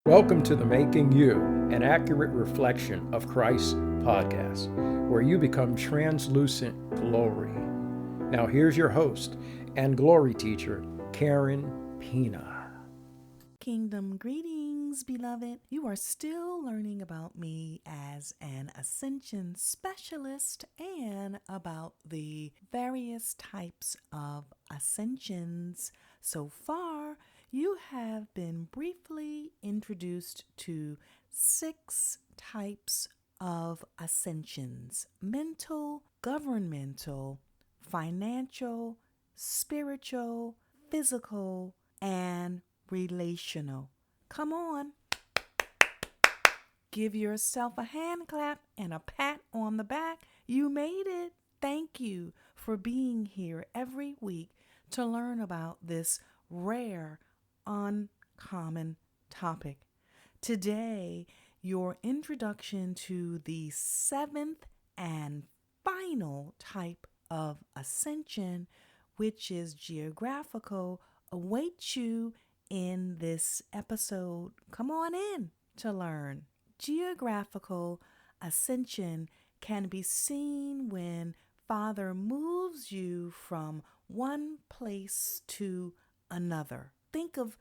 Welcome to the Making You, an accurate reflection of Christ podcast, where you become translucent glory. Now here's your host and glory teacher, Karen Pina. Kingdom greetings, beloved. You are still learning about me as an Ascension specialist and about the various types of ascensions. So far, you have been briefly introduced to 6 types of ascensions: mental, governmental, financial, spiritual, physical, and relational. Come on. Give yourself a hand clap and a pat on the back. You made it. Thank you for being here every week to learn about this rare, uncommon topic. Today, your introduction to the 7th and final type of ascension, which is geographical, awaits you in this episode. Come on in to learn. Geographical ascension can be seen when Father moves you from one place to another. Think of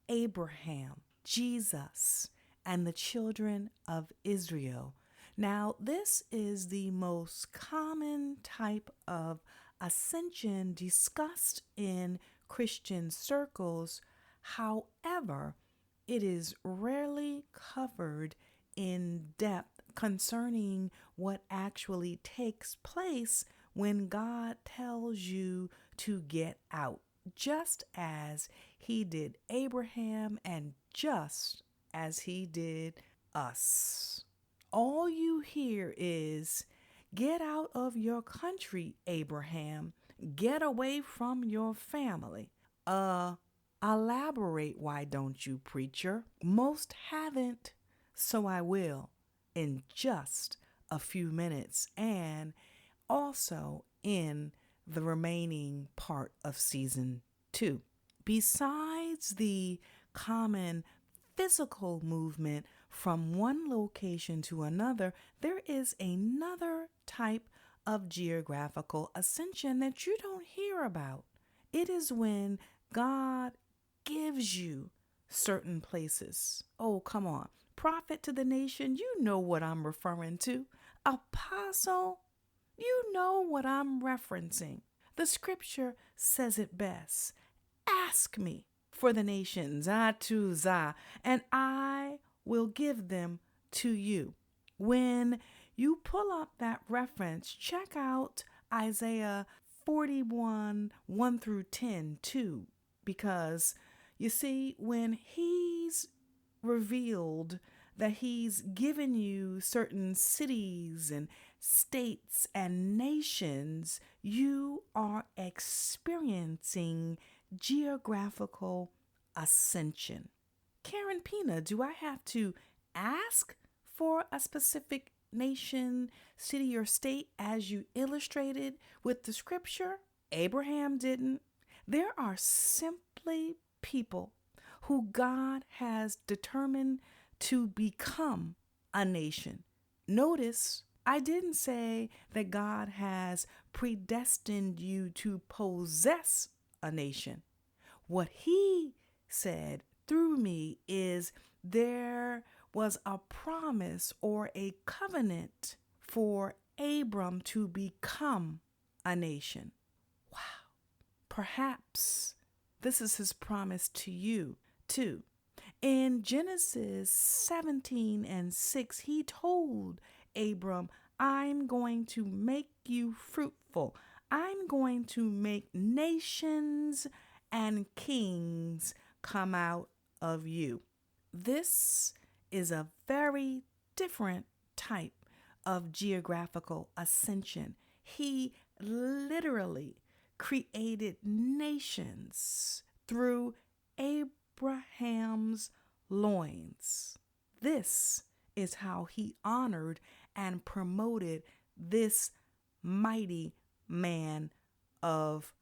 Abraham, Jesus, and the children of Israel. Now, this is the most common type of ascension discussed in Christian circles. However, it is rarely covered in depth concerning what actually takes place when God tells you to get out, just as he did Abraham and just as he did us. All you hear is, "Get out of your country, Abraham. Get away from your family." Elaborate, why don't you, preacher? Most haven't, so I will in just a few minutes and also in the remaining part of season 2. Besides the common physical movement from one location to another, there is another type of geographical ascension that you don't hear about. It is when God gives you certain places. Oh, come on. Prophet to the nation, you know what I'm referring to. Apostle, you know what I'm referencing. The scripture says it best. Ask me for the nations, and I will give them to you. When you pull up that reference, check out Isaiah 41, 1 through 10 too, because you see, when he's revealed that he's given you certain cities and states and nations, you are experiencing geographical ascension. Karen Pina, do I have to ask for a specific nation, city, or state as you illustrated with the scripture? Abraham didn't. There are simply people who God has determined to become a nation. Notice, I didn't say that God has predestined you to possess a nation. What he said through me is there was a promise or a covenant for Abram to become a nation. Wow. Perhaps this is his promise to you too. In Genesis 17:6, he told Abram, "I'm going to make you fruitful. I'm going to make nations and kings come out of you." This is a very different type of geographical ascension. He literally created nations through Abraham's loins. This is how he honored and promoted this mighty man of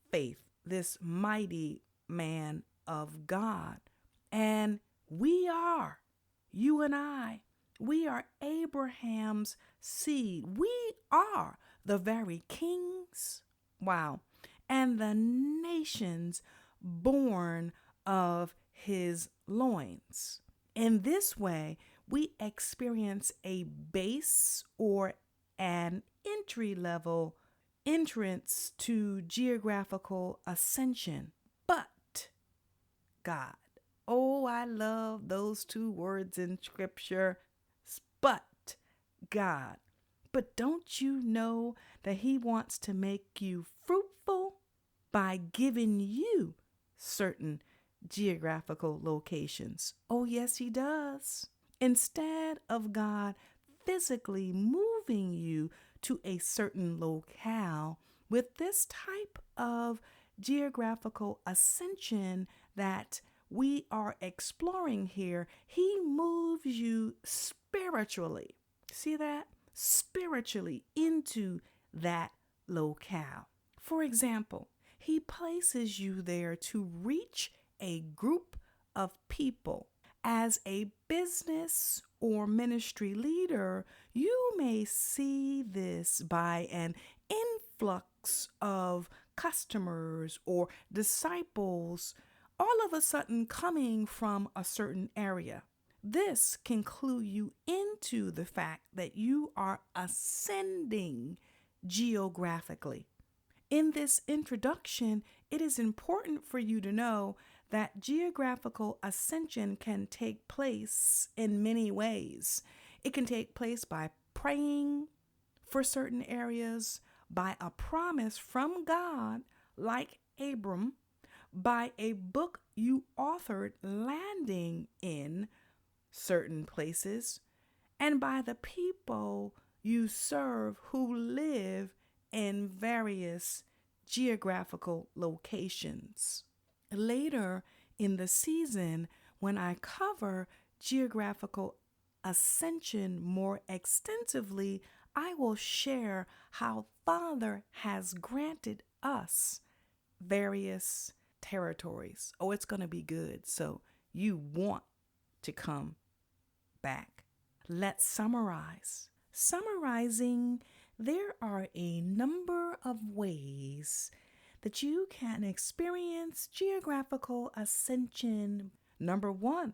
faith, this mighty man of God. And We are, you and I, we are Abraham's seed. We are the very kings, wow, and the nations born of his loins. In this way, we experience a base or an entry level entrance to geographical ascension. But God, oh, I love those two words in scripture, but God. But don't you know that he wants to make you fruitful by giving you certain geographical locations? Oh, yes, he does. Instead of God physically moving you to a certain locale, with this type of geographical ascension that we are exploring here, he moves you spiritually. See that? Spiritually into that locale. For example, he places you there to reach a group of people. As a business or ministry leader, you may see this by an influx of customers or disciples all of a sudden coming from a certain area. This can clue you into the fact that you are ascending geographically. In this introduction, it is important for you to know that geographical ascension can take place in many ways. It can take place by praying for certain areas, by a promise from God, like Abram, by a book you authored landing in certain places, and by the people you serve who live in various geographical locations. Later in the season, when I cover geographical ascension more extensively, I will share how Father has granted us various territories. Oh, it's going to be good. So you want to come back. Let's summarize. Summarizing, there are a number of ways that you can experience geographical ascension. Number one,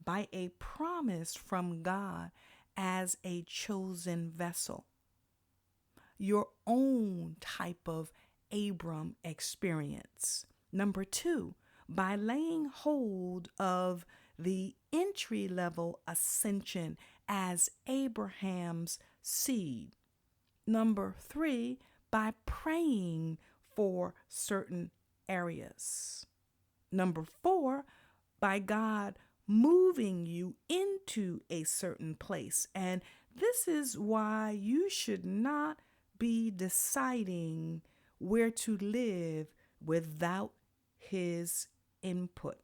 by a promise from God as a chosen vessel. Your own type of Abram experience. Number two, by laying hold of the entry level ascension as Abraham's seed. Number three, by praying for certain areas. Number four, by God moving you into a certain place. And this is why you should not be deciding where to live without his input.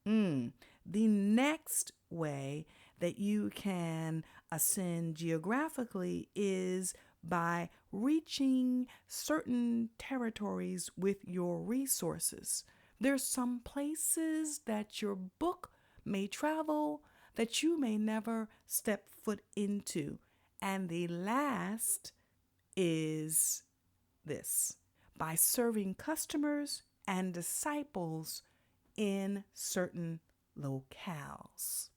The next way that you can ascend geographically is by reaching certain territories with your resources. There's some places that your book may travel that you may never step foot into. And the last is this: by serving customers and disciples in certain locales.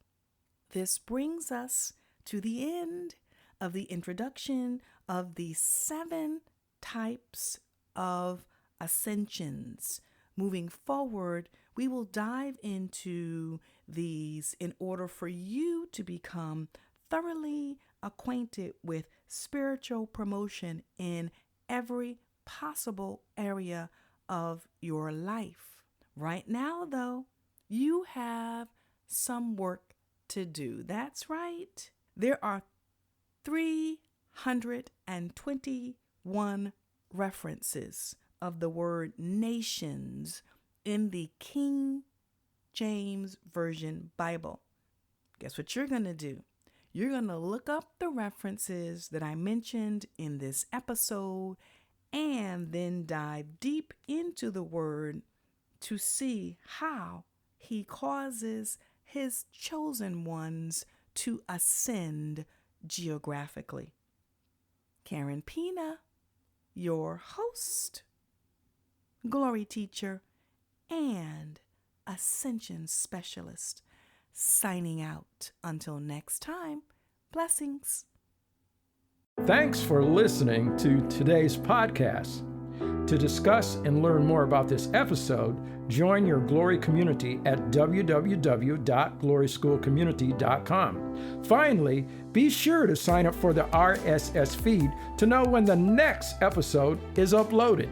This brings us to the end of the introduction of the 7 types of ascensions. Moving forward, we will dive into these in order for you to become thoroughly acquainted with spiritual promotion in every possible area of your life. Right now, though, you have some work to do. That's right. There are 321 references of the word nations in the King James Version Bible. Guess what you're going to do? You're going to look up the references that I mentioned in this episode and then dive deep into the word to see how he causes his chosen ones to ascend geographically. Karen Pina, your host, Glory teacher, and Ascension specialist, signing out. Until next time, blessings. Thanks for listening to today's podcast. To discuss and learn more about this episode, join your Glory community at www.gloryschoolcommunity.com. Finally, be sure to sign up for the RSS feed to know when the next episode is uploaded.